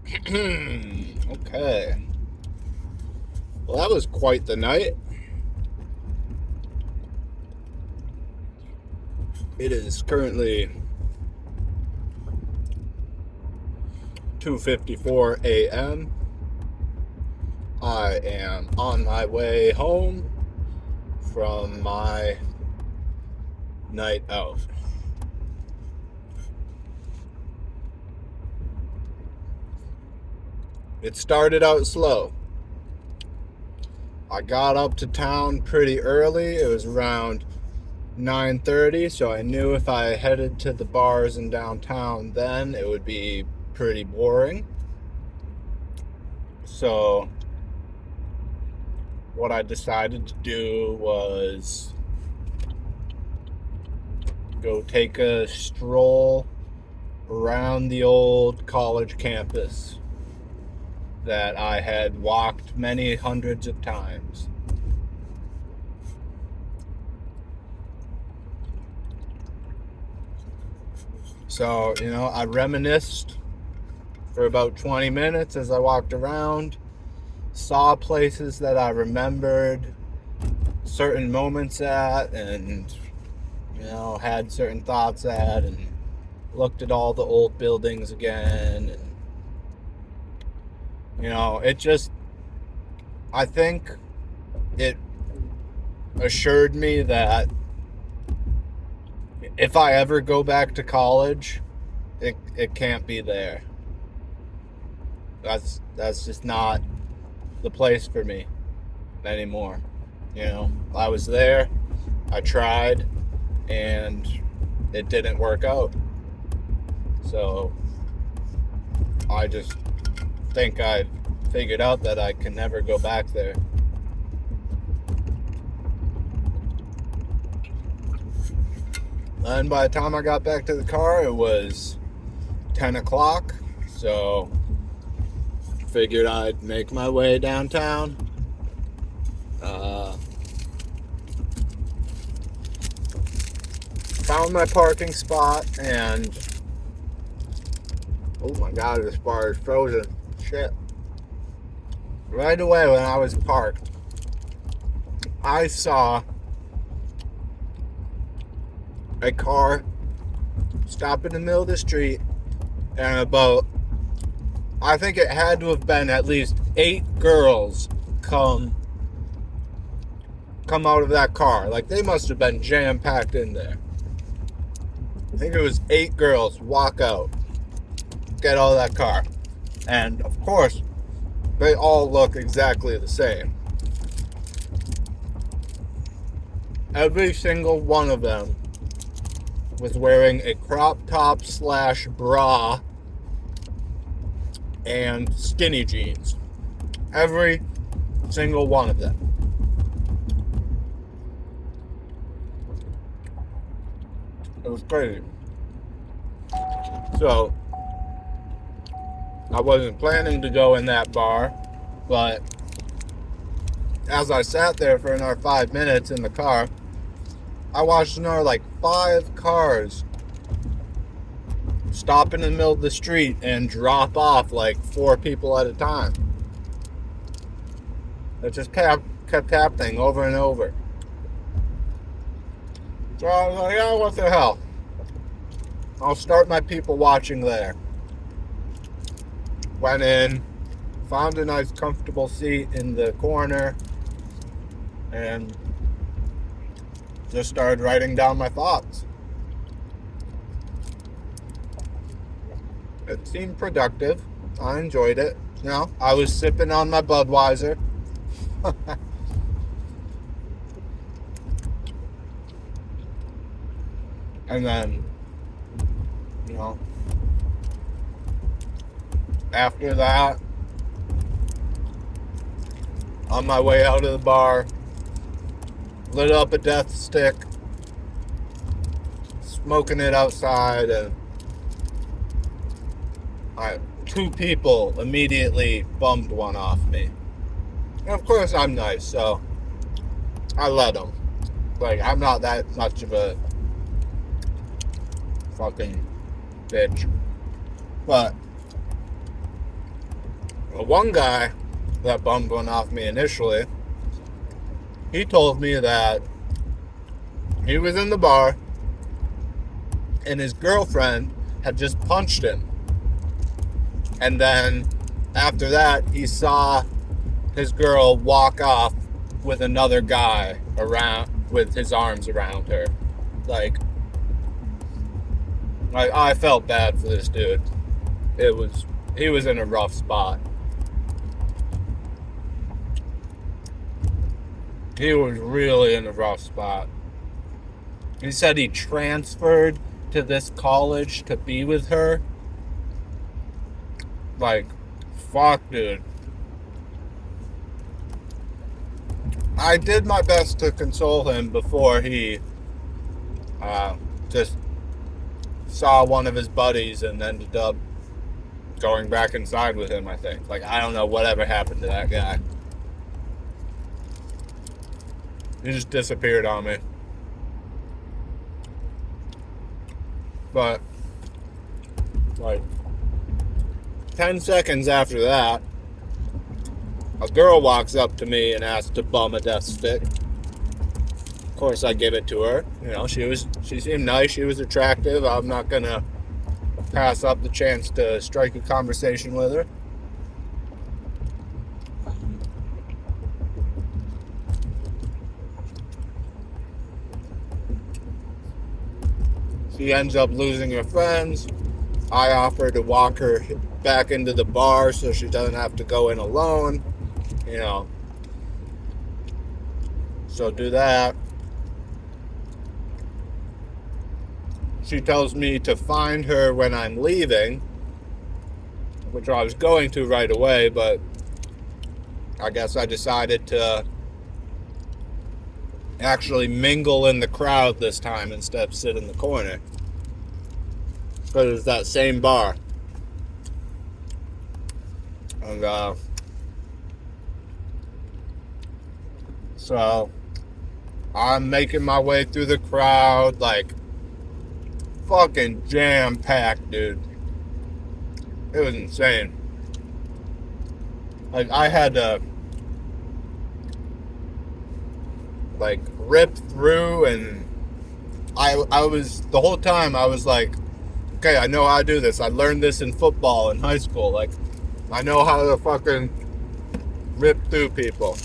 Okay. Well, that was quite the night. It is currently 2:54 a.m. I am on my way home from my night out. It started out slow. I got up to town pretty early. It was around 9:30, so I knew if I headed to the bars in downtown then it would be pretty boring. So what I decided to do was go take a stroll around the old college campus that I had walked many hundreds of times. So, I reminisced for about 20 minutes as I walked around, saw places that I remembered certain moments at, and, had certain thoughts at, and looked at all the old buildings again. And, I think it assured me that if I ever go back to college, it can't be there. That's just not the place for me anymore. I was there, I tried, and it didn't work out. So I just think I figured out that I can never go back there. And by the time I got back to the car, it was 10 o'clock. So figured I'd make my way downtown. Found my parking spot, and oh my god, this bar is frozen. Shit. Right away when I was parked, I saw a car stop in the middle of the street, and I think it had to have been at least 8 girls come out of that car. Like, they must have been jam-packed in there. I think it was 8 girls walk out, get out of that car. And, of course, they all look exactly the same. Every single one of them was wearing a crop top / bra and skinny jeans. Every single one of them. It was crazy. So, I wasn't planning to go in that bar, but as I sat there for another 5 minutes in the car, I watched another 5 cars stop in the middle of the street and drop off 4 people at a time. It just kept happening over and over. So I was like, yeah, what the hell? I'll start my people watching there. Went in, found a nice comfortable seat in the corner, and just started writing down my thoughts. It seemed productive. I enjoyed it. I was sipping on my Budweiser. And then, after that, on my way out of the bar, lit up a death stick, smoking it outside, and 2 people immediately bummed one off me. And of course I'm nice, so I let them. I'm not that much of a fucking bitch. But One guy that bummed one off me initially, he told me that he was in the bar and his girlfriend had just punched him. And then after that, he saw his girl walk off with another guy around, with his arms around her. Like, I felt bad for this dude. He was in a rough spot. He was really in a rough spot. He said he transferred to this college to be with her. Like, fuck, dude. I did my best to console him before he just saw one of his buddies and ended up going back inside with him, I think. Like, I don't know whatever happened to that guy. He just disappeared on me. But, like, 10 seconds after that, a girl walks up to me and asks to bum a death stick. Of course, I give it to her. You know, she seemed nice. She was attractive. I'm not gonna pass up the chance to strike a conversation with her. She ends up losing her friends. I offer to walk her back into the bar so she doesn't have to go in alone. You know. So do that. She tells me to find her when I'm leaving, which I was going to right away, but I guess I decided to actually mingle in the crowd this time instead of sit in the corner. Because it's that same bar. And, so I'm making my way through the crowd, like, fucking jam-packed, dude. It was insane. Like, I had to, like, rip through, and I was, the whole time, I was like, okay, I know how to do this. I learned this in football in high school. Like, I know how to fucking rip through people.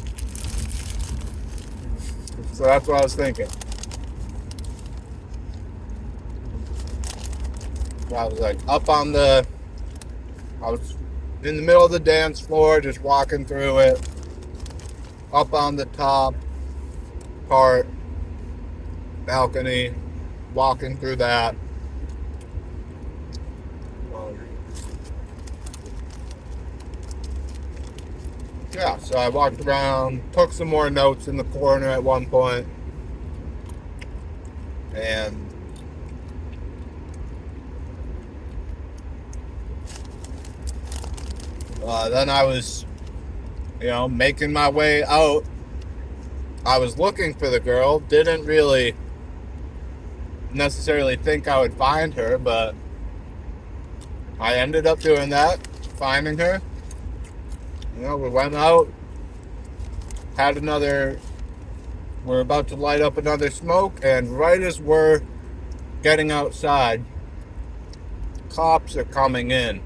So that's what I was thinking. I was like I was in the middle of the dance floor, just walking through it, up on the top part, balcony, walking through that. Yeah, so I walked around, took some more notes in the corner at one point, and then I was, making my way out. I was looking for the girl, didn't really necessarily think I would find her, but I ended up doing that, finding her. We went out, we're about to light up another smoke, and right as we're getting outside, cops are coming in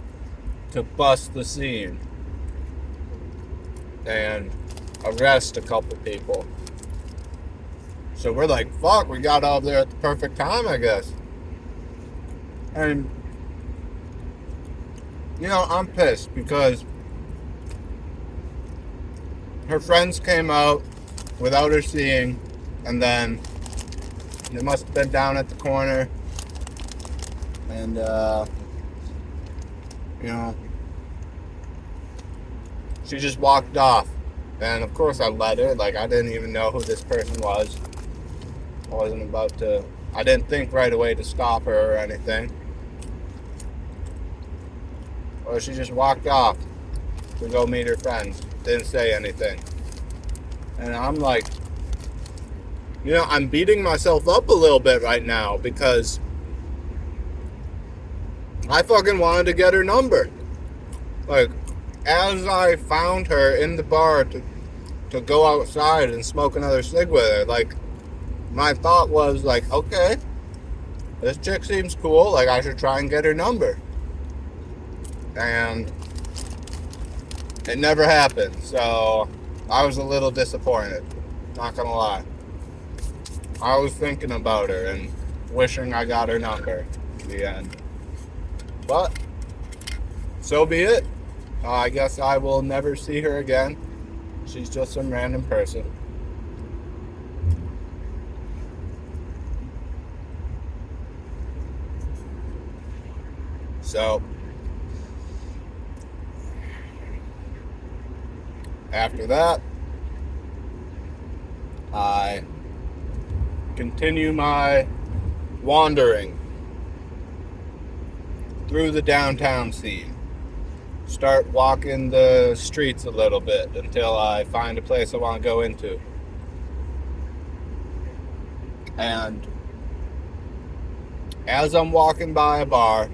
to bust the scene and arrest a couple people. So we're like, fuck, we got out there at the perfect time, I guess. And, I'm pissed because her friends came out without her seeing, and then they must have been down at the corner, and she just walked off. And of course I let her. Like, I didn't even know who this person was. I didn't think right away to stop her or anything. Or she just walked off to go meet her friends. Didn't say anything. And I'm like, I'm beating myself up a little bit right now because I fucking wanted to get her number. Like, as I found her in the bar to go outside and smoke another cig with her, like, my thought was, like, okay, this chick seems cool. Like, I should try and get her number. And it never happened. So I was a little disappointed. Not gonna lie. I was thinking about her and wishing I got her number in the end. But so be it. I guess I will never see her again. She's just some random person. So after that, I continue my wandering through the downtown scene. Start walking the streets a little bit until I find a place I want to go into. And as I'm walking by a bar,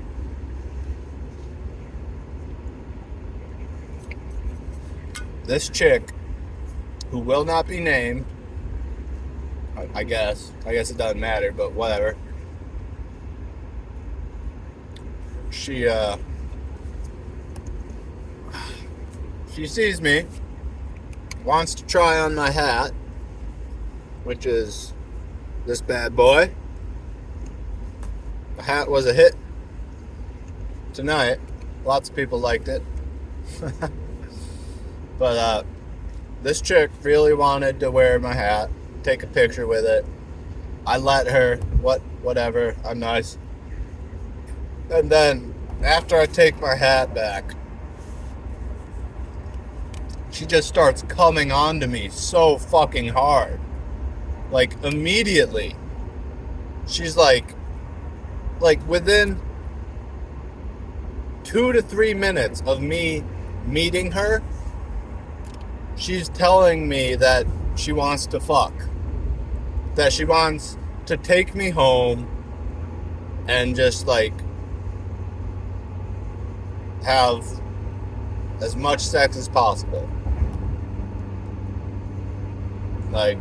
this chick, who will not be named, I guess it doesn't matter, but whatever. She sees me, wants to try on my hat, which is this bad boy. The hat was a hit tonight. Lots of people liked it. But this chick really wanted to wear my hat, take a picture with it. I let her, whatever, I'm nice. And then after I take my hat back, she just starts coming on to me so fucking hard. Like, immediately. She's like within 2 to 3 minutes of me meeting her, she's telling me that she wants to fuck. That she wants to take me home and just, like, have as much sex as possible. Like,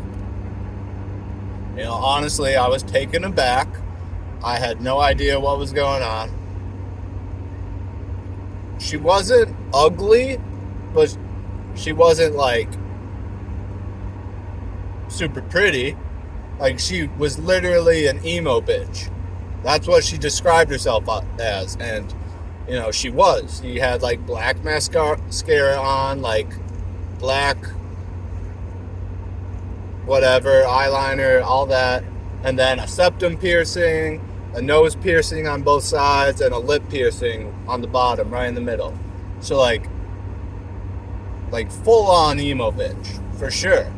you know, honestly, I was taken aback. I had no idea what was going on. She wasn't ugly, but she wasn't, like, super pretty. Like, she was literally an emo bitch. That's what she described herself as. And, you know, she was. She had, like, black mascara on, like, black whatever, eyeliner, all that. And then a septum piercing, a nose piercing on both sides, and a lip piercing on the bottom, right in the middle. So, like full-on emo bitch, for sure.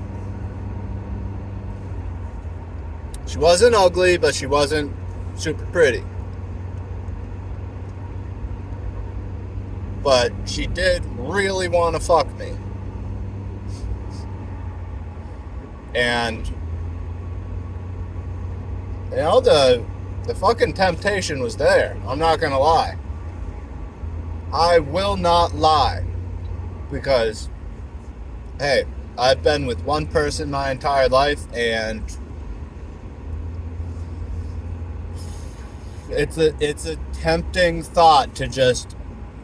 She wasn't ugly, but she wasn't super pretty. But she did really want to fuck me. And, you know, the fucking temptation was there. I'm not gonna lie. I will not lie. Because, hey, I've been with one person my entire life, and it's a tempting thought to just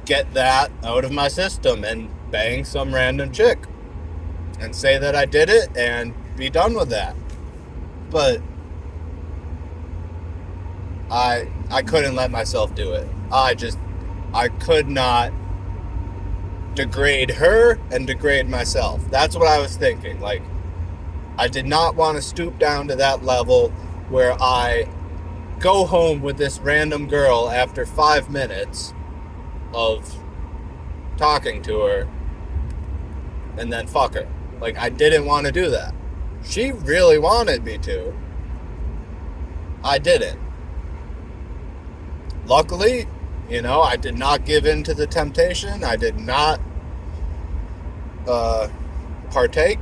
get that out of my system and bang some random chick and say that I did it and be done with that. But I couldn't let myself do it. I could not degrade her and degrade myself. That's what I was thinking. Like, I did not want to stoop down to that level where I go home with this random girl after 5 minutes of talking to her and then fuck her. Like, I didn't want to do that. She really wanted me to. I didn't. Luckily, you know, I did not give in to the temptation. I did not partake.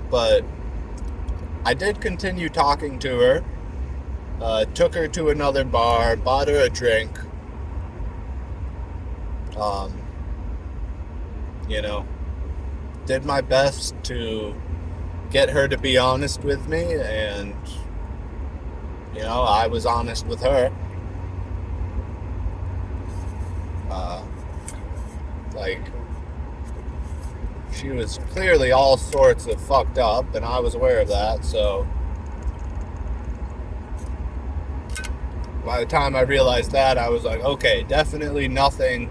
But I did continue talking to her. Took her to another bar, bought her a drink, Um, you know, did my best to get her to be honest with me, and, I was honest with her. Like, she was clearly all sorts of fucked up, and I was aware of that, so by the time I realized that, I was like, okay, definitely nothing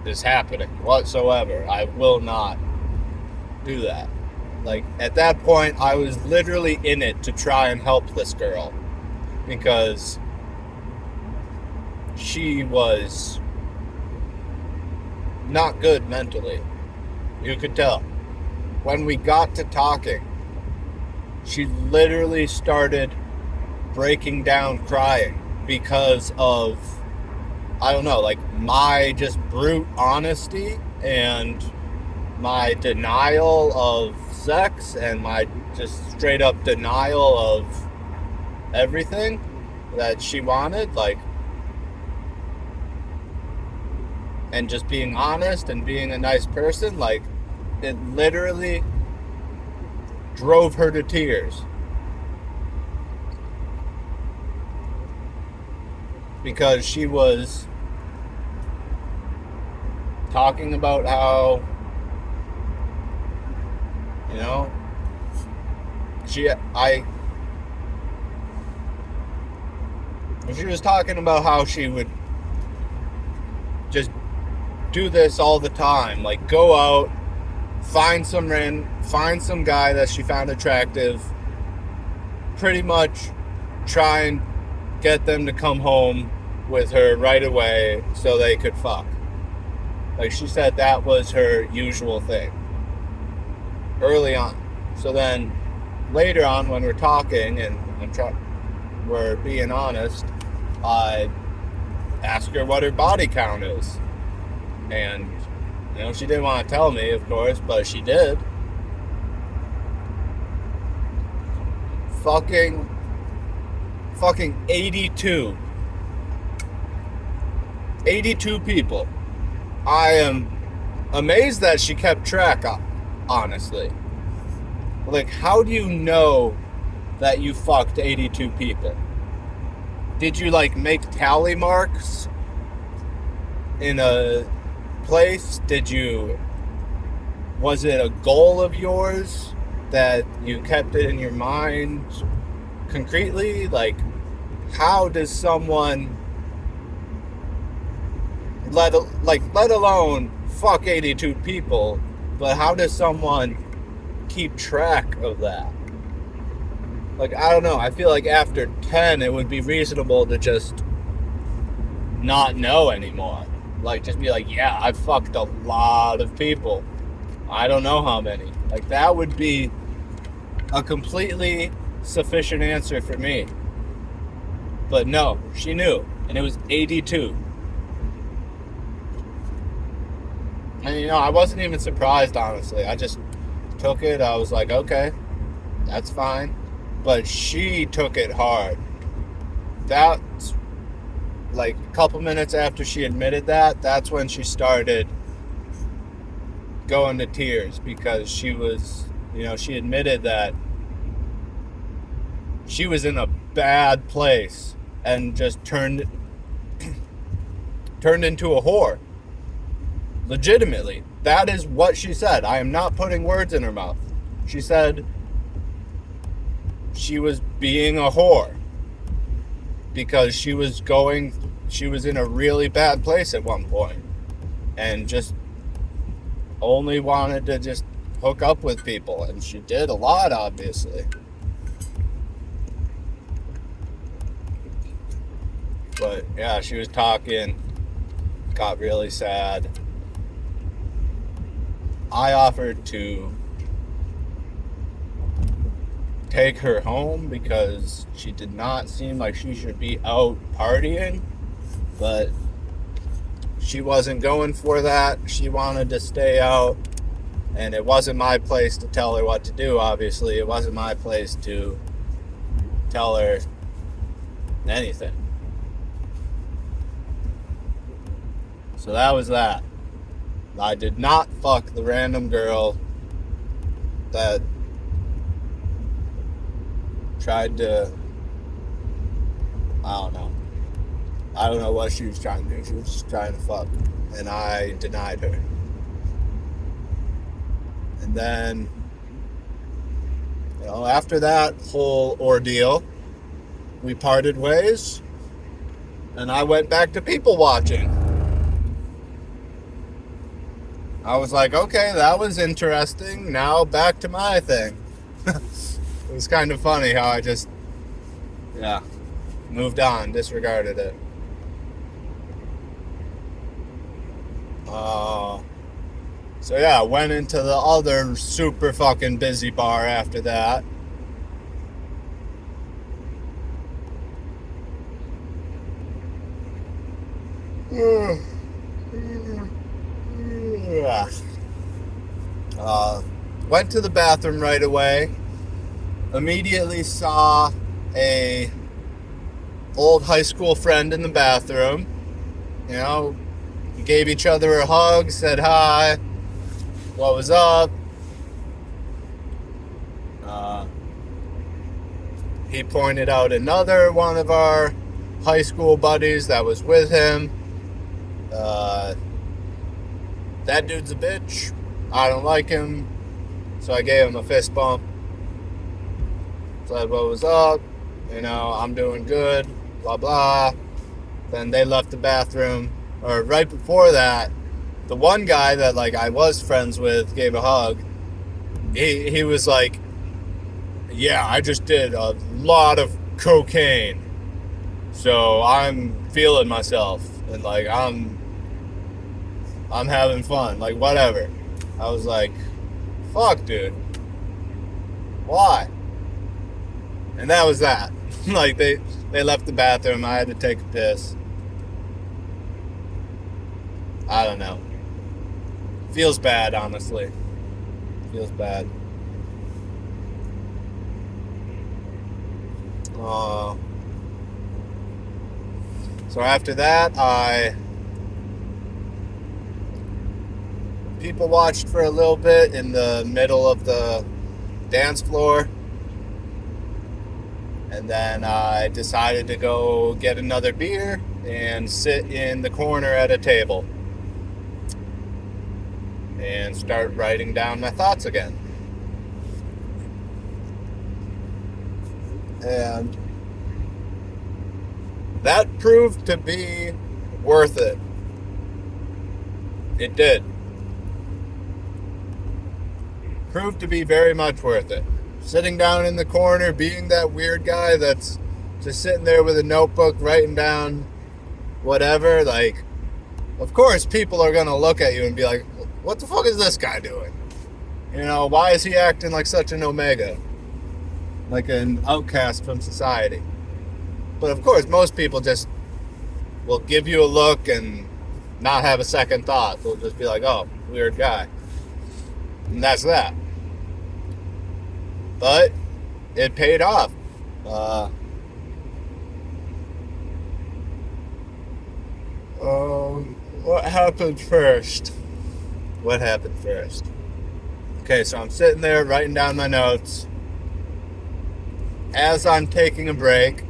is happening whatsoever. I will not do that. Like, at that point, I was literally in it to try and help this girl, because she was not good mentally. You could tell. When we got to talking, she literally started breaking down crying because of, I don't know, like my just brute honesty and my denial of sex and my just straight up denial of everything that she wanted, like, and just being honest and being a nice person. Like, it literally drove her to tears, because she was talking about how, she was talking about how she would just do this all the time, like go out, find some guy that she found attractive, pretty much try and get them to come home with her right away so they could fuck. Like, she said that was her usual thing early on. So then later on, when we're talking and we're being honest, I ask her what her body count is. And, she didn't want to tell me, of course, but she did. Fucking 82. 82 people. I am amazed that she kept track, honestly. Like, how do you know that you fucked 82 people? Did you, like, make tally marks in a place? Was it a goal of yours that you kept it in your mind concretely? Like, how does someone, let alone fuck 82 people, but how does someone keep track of that? Like, I don't know. I feel like after 10, it would be reasonable to just not know anymore. Like, just be like, yeah, I fucked a lot of people. I don't know how many. Like, that would be a completely sufficient answer for me. But no, she knew. And it was 82. And, I wasn't even surprised, honestly. I just took it. I was like, okay, that's fine. But she took it hard. That's like a couple minutes after she admitted that, that's when she started going to tears, because she was, she admitted that she was in a bad place and just turned into a whore. Legitimately. That is what she said. I am not putting words in her mouth. She said she was being a whore because she was in a really bad place at one point and just only wanted to just hook up with people. And she did a lot, obviously. But yeah, she was talking, got really sad. I offered to take her home because she did not seem like she should be out partying, but she wasn't going for that. She wanted to stay out, and it wasn't my place to tell her what to do, obviously. It wasn't my place to tell her anything. So that was that. I did not fuck the random girl that tried to, I don't know what she was trying to do. She was just trying to fuck, and I denied her. And then, after that whole ordeal, we parted ways, and I went back to people watching. I was like, okay, that was interesting. Now back to my thing. It was kind of funny how I just, moved on, disregarded it. So yeah, went into the other super fucking busy bar after that. Went to the bathroom right away. Immediately saw a old high school friend in the bathroom. Gave each other a hug, said hi, what was up. He pointed out another one of our high school buddies that was with him. That dude's a bitch. I don't like him. So I gave him a fist bump. Said what was up. I'm doing good. Blah, blah. Then they left the bathroom. Or right before that, the one guy that I was friends with gave a hug. He was like, yeah, I just did a lot of cocaine. So I'm feeling myself. And I'm having fun. Whatever. I was like, fuck, dude. Why? And that was that. They left the bathroom. I had to take a piss. I don't know. Feels bad, honestly. Feels bad. So after that, I people watched for a little bit in the middle of the dance floor. And then I decided to go get another beer and sit in the corner at a table and start writing down my thoughts again. And that proved to be worth it. It did. Proved to be very much worth it. Sitting down in the corner, being that weird guy that's just sitting there with a notebook, writing down whatever, of course people are going to look at you and be like, what the fuck is this guy doing? Why is he acting like such an omega? Like an outcast from society. But of course, most people just will give you a look and not have a second thought. They'll just be like, oh, weird guy. And that's that. But it paid off. What happened first? Okay, so I'm sitting there writing down my notes. As I'm taking a break,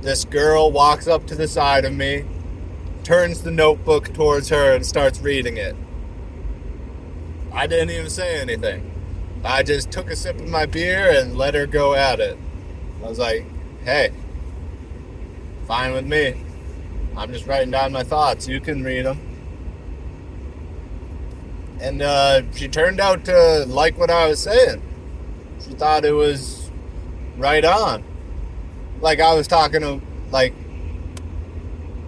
this girl walks up to the side of me, turns the notebook towards her, and starts reading it. I didn't even say anything. I just took a sip of my beer and let her go at it. I was like, hey, fine with me. I'm just writing down my thoughts. You can read them. And she turned out to like what I was saying. She thought it was right on. I was talking to,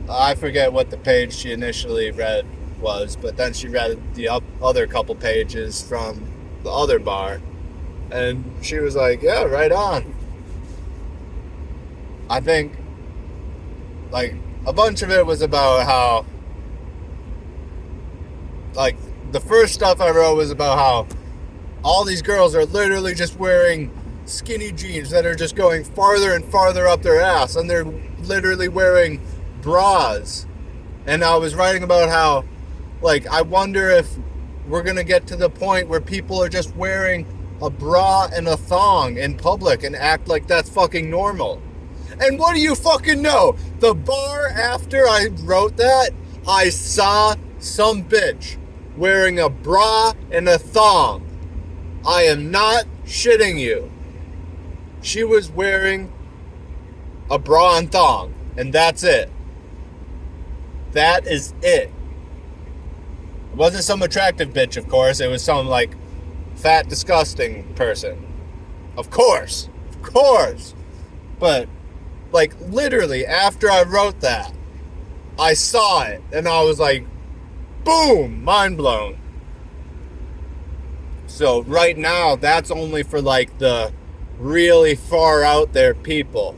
I forget what the page she initially read was, but then she read the other couple pages from the other bar, and she was like, yeah, right on. I think a bunch of it was about how the first stuff I wrote was about how all these girls are literally just wearing skinny jeans that are just going farther and farther up their ass, and they're literally wearing bras And I was writing about how, like, I wonder if we're going to get to the point where people are just wearing a bra and a thong in public and act like that's fucking normal. And what do you fucking know? The bar after I wrote that, I saw some bitch wearing a bra and a thong. I am not shitting you. She was wearing a bra and thong, and that's it. That is it. It wasn't some attractive bitch, of course. It was some, like, fat, disgusting person. Of course. Of course. But, like, literally, after I wrote that, I saw it, and I was like, boom, mind blown. So right now, that's only for, like, the really far out there people.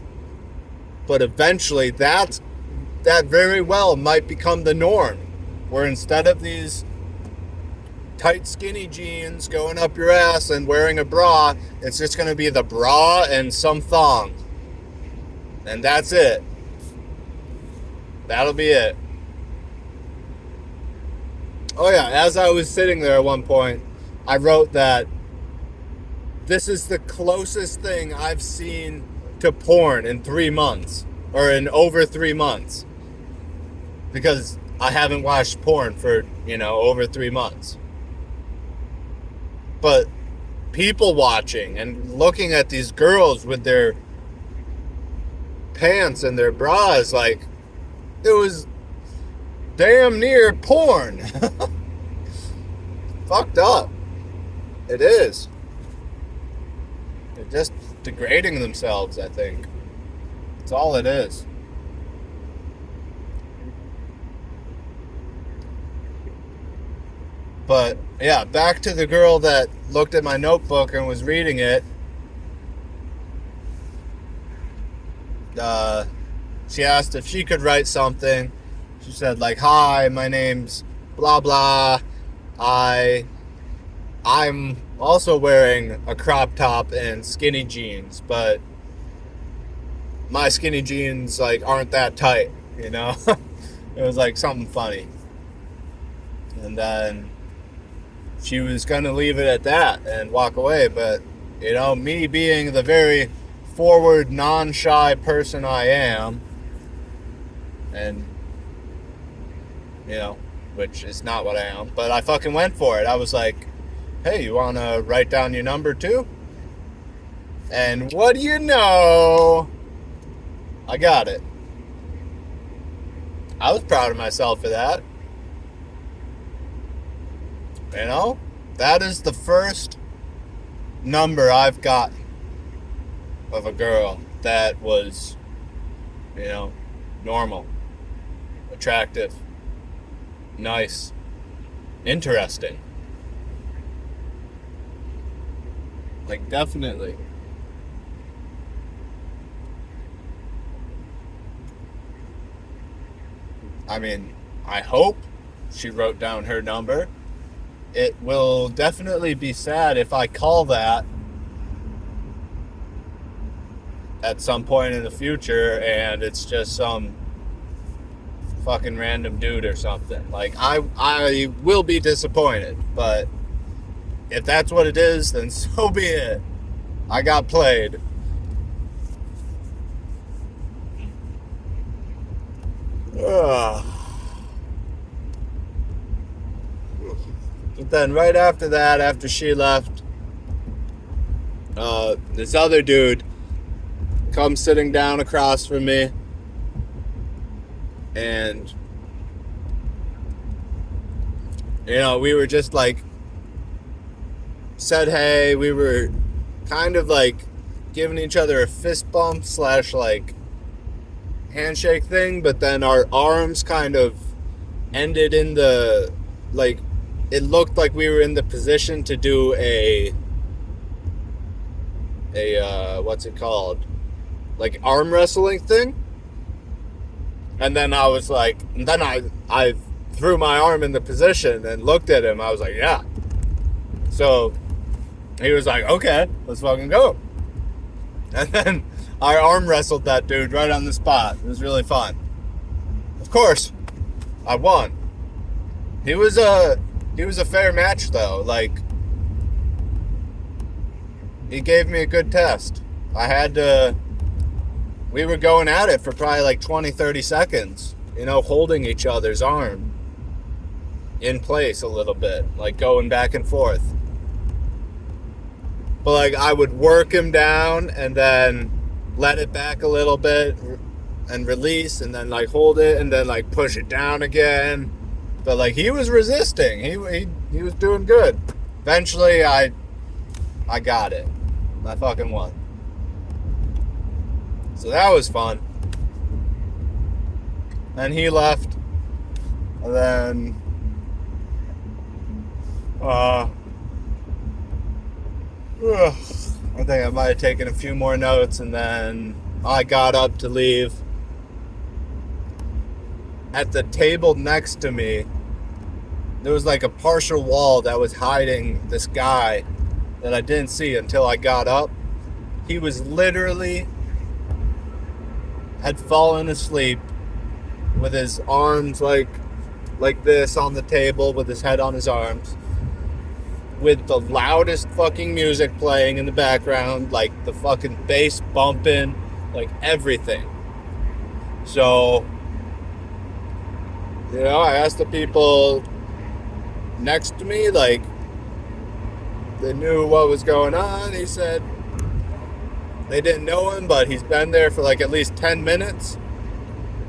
But eventually, that very well might become the norm, where instead of these tight skinny jeans going up your ass and wearing a bra, it's just going to be the bra and some thong. And that's it. That'll be it. Oh yeah, as I was sitting there at one point, I wrote that this is the closest thing I've seen to porn in 3 months, or in over 3 months. Because I haven't watched porn for, over 3 months. But people watching and looking at these girls with their pants and their bras, like, it was damn near porn. Fucked up. It is. They're just degrading themselves, I think. That's all it is. But, yeah, back to the girl that looked at my notebook and was reading it. She asked if she could write something. She said, like, hi, my name's blah, blah. I'm also wearing a crop top and skinny jeans, but my skinny jeans, like, aren't that tight, It was, like, something funny. And then she was going to leave it at that and walk away, but, me being the very forward, non-shy person I am, and, which is not what I am, but I fucking went for it. I was like, hey, you want to write down your number too? And what do you know? I got it. I was proud of myself for that. That is the first number I've got of a girl that was, normal, attractive, nice, interesting. Like, definitely. I mean, I hope she wrote down her number. It will definitely be sad if I call that at some point in the future and it's just some fucking random dude or something. Like, I will be disappointed, but if that's what it is, then so be it. I got played. Ugh. But then right after that, after she left, this other dude comes sitting down across from me, and we were just like, said hey, we were kind of like giving each other a fist bump / like handshake thing, but then our arms kind of ended in the, like, it looked like we were in the position to do a what's it called, like arm wrestling thing. And then I was like, and then I threw my arm in the position and looked at him. I was like, yeah. So he was like, okay, let's fucking go. And then I arm wrestled that dude right on the spot. It was really fun. Of course, I won. He was a fair match though. Like, he gave me a good test. We were going at it for probably like 20, 30 seconds, holding each other's arm in place a little bit, like going back and forth. But like, I would work him down and then let it back a little bit and release, and then like hold it and then like push it down again. But like, he was resisting. He was doing good. Eventually I got it. I fucking won. So that was fun. Then he left. And then I think I might have taken a few more notes, and then I got up to leave. At the table next to me, there was like a partial wall that was hiding this guy that I didn't see until I got up. He was literally had fallen asleep with his arms like this on the table, with his head on his arms, with the loudest fucking music playing in the background, like the fucking bass bumping, like everything. So, I asked the people next to me, like, they knew what was going on. He said they didn't know him, but he's been there for like at least 10 minutes.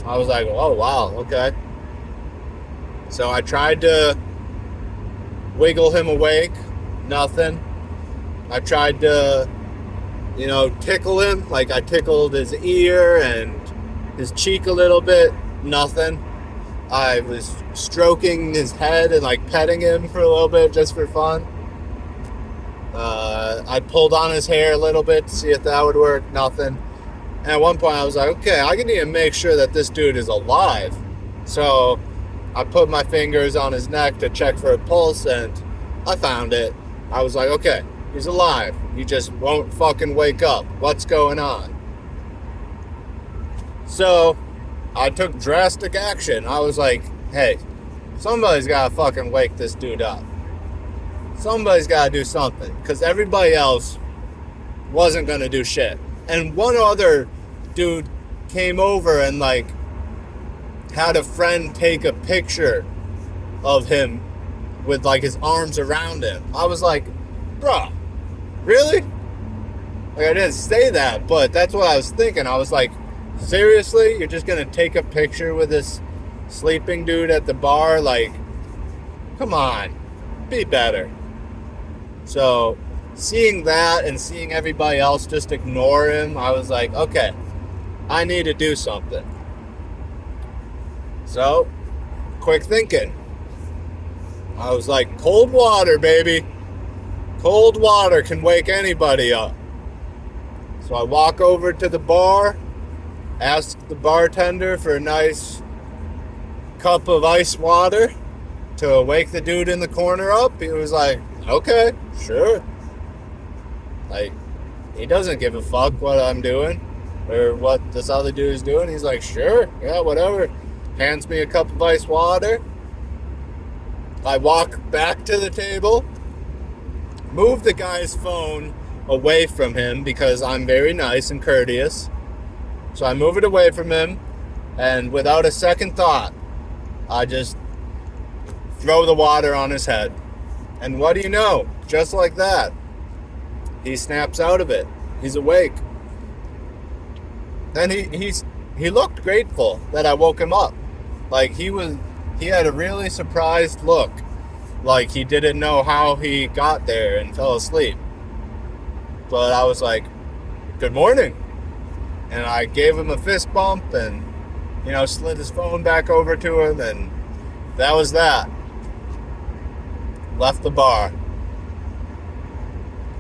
I was like, oh wow, okay. So I tried to wiggle him awake, nothing. I tried to, tickle him, like I tickled his ear and his cheek a little bit, nothing. I was stroking his head and like petting him for a little bit just for fun. I pulled on his hair a little bit to see if that would work, nothing. And at one point I was like, okay, I need to make sure that this dude is alive. So I put my fingers on his neck to check for a pulse, and I found it. I was like, okay, he's alive. He just won't fucking wake up. What's going on? So I took drastic action. I was like, hey, somebody's gotta fucking wake this dude up. Somebody's gotta do something, because everybody else wasn't gonna do shit. And one other dude came over and like had a friend take a picture of him with like his arms around him. I was like, bruh, really? Like, I didn't say that, but that's what I was thinking. I was like, seriously? You're just gonna take a picture with this sleeping dude at the bar? Like, come on, be better. So seeing that and seeing everybody else just ignore him, I was like, okay, I need to do something. So, quick thinking. I was like, cold water, baby. Cold water can wake anybody up. So I walk over to the bar, ask the bartender for a nice cup of ice water to wake the dude in the corner up. He was like, okay, sure. Like, he doesn't give a fuck what I'm doing or what this other dude is doing. He's like, sure, yeah, whatever. Hands me a cup of ice water. I walk back to the table, move the guy's phone away from him because I'm very nice and courteous. So I move it away from him, and without a second thought, I just throw the water on his head. And what do you know? Just like that, he snaps out of it. He's awake. Then he looked grateful that I woke him up. Like, he had a really surprised look. Like, he didn't know how he got there and fell asleep. But I was like, good morning. And I gave him a fist bump and, slid his phone back over to him, and that was that. Left the bar.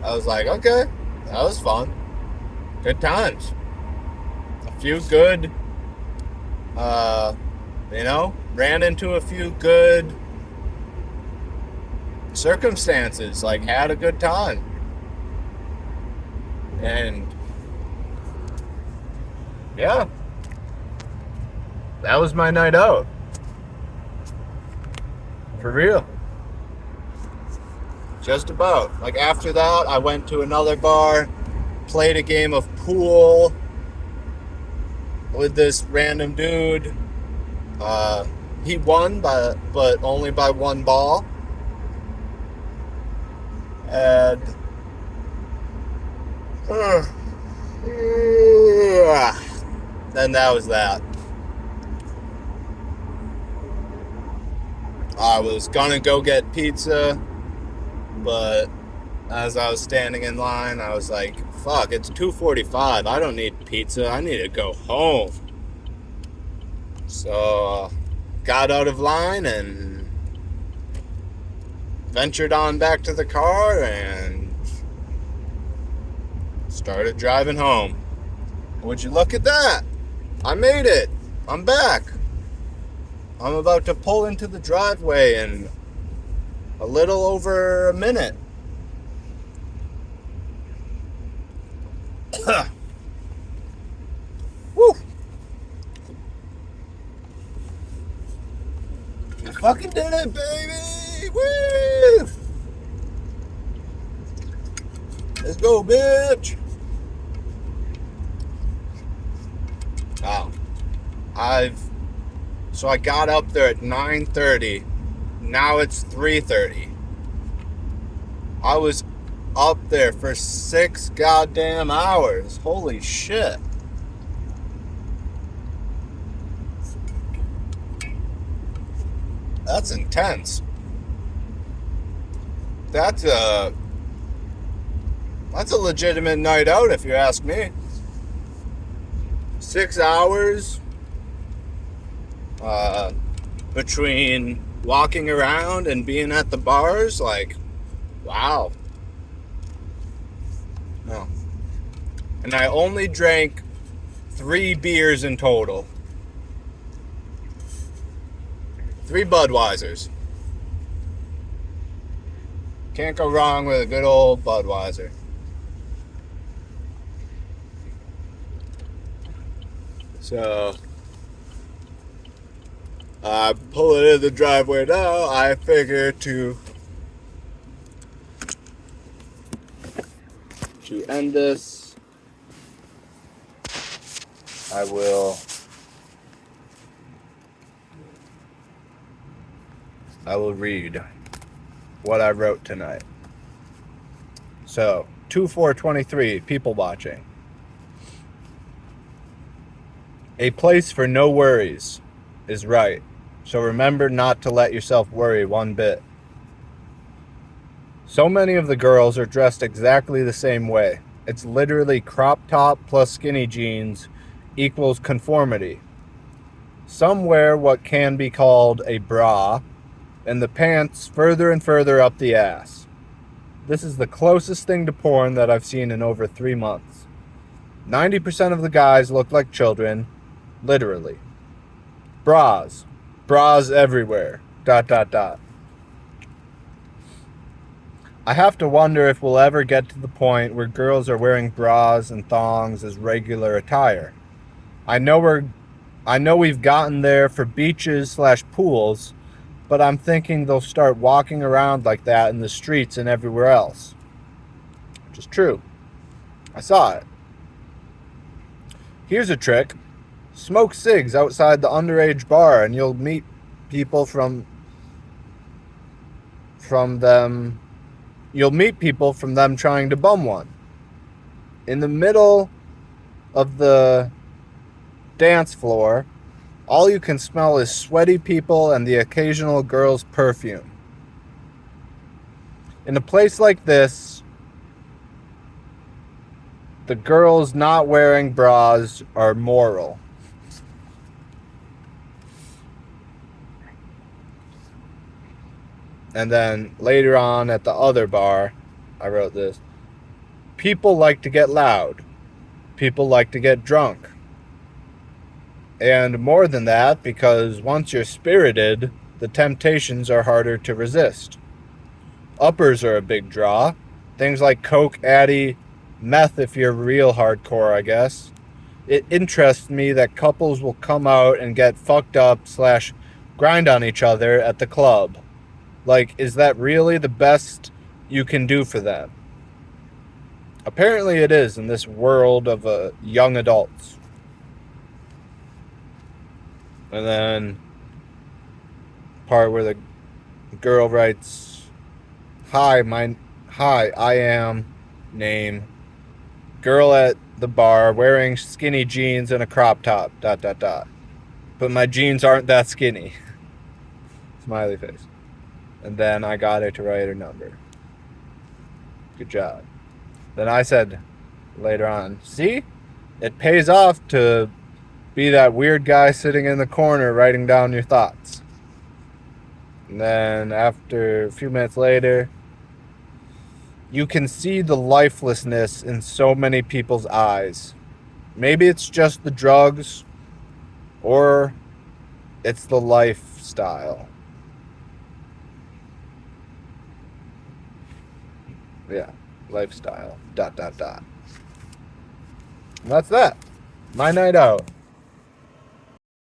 I was like, okay, that was fun. Good times. A few good, ran into a few good circumstances, like had a good time. And yeah, that was my night out. For real. Just about. Like after that, I went to another bar, played a game of pool with this random dude. He won but only by one ball. And then that was that. I was gonna go get pizza, but as I was standing in line, I was like, fuck, it's 2:45. I don't need pizza. I need to go home. So, got out of line and ventured on back to the car and started driving home. Would you look at that? I made it. I'm back. I'm about to pull into the driveway in a little over a minute. Woo! I fucking did it, baby! Woo! Let's go, bitch! Wow. So I got up there at 9:30. Now it's 3:30. I was up there for 6 goddamn hours. Holy shit. That's intense. That's a legitimate night out if you ask me. 6 hours between walking around and being at the bars, like, wow. No. And I only drank 3 beers in total. 3 Budweisers. Can't go wrong with a good old Budweiser. So, pulling in the driveway now, I figure to end this, I will read what I wrote tonight. So, 2/4/23, people watching. A place for no worries is right, so remember not to let yourself worry one bit. So many of the girls are dressed exactly the same way. It's literally crop top plus skinny jeans equals conformity. Some wear what can be called a bra, and the pants further and further up the ass. This is the closest thing to porn that I've seen in over 3 months. 90% of the guys look like children, literally. Bras everywhere, ... I have to wonder if we'll ever get to the point where girls are wearing bras and thongs as regular attire. I know we've gotten there for beaches/pools, but I'm thinking they'll start walking around like that in the streets and everywhere else. Which is true. I saw it. Here's a trick. Smoke cigs outside the underage bar and you'll meet people from them. You'll meet people from them trying to bum one. In the middle of the dance floor, all you can smell is sweaty people and the occasional girl's perfume. In a place like this, the girls not wearing bras are moral. And then later on at the other bar, I wrote this. People like to get loud. People like to get drunk. And more than that, because once you're spirited, the temptations are harder to resist. Uppers are a big draw. Things like coke, addy, meth if you're real hardcore, I guess. It interests me that couples will come out and get fucked up / grind on each other at the club. Like, is that really the best you can do for them? Apparently it is in this world of young adults. And then part where the girl writes, hi, I am name girl at the bar wearing skinny jeans and a crop top, ... But my jeans aren't that skinny. Smiley face. And then I got her to write her number. Good job. Then I said later on, see? It pays off to be that weird guy sitting in the corner writing down your thoughts. And then after a few minutes later, you can see the lifelessness in so many people's eyes. Maybe it's just the drugs, or it's the lifestyle. Yeah, lifestyle, ... And that's that. My night out.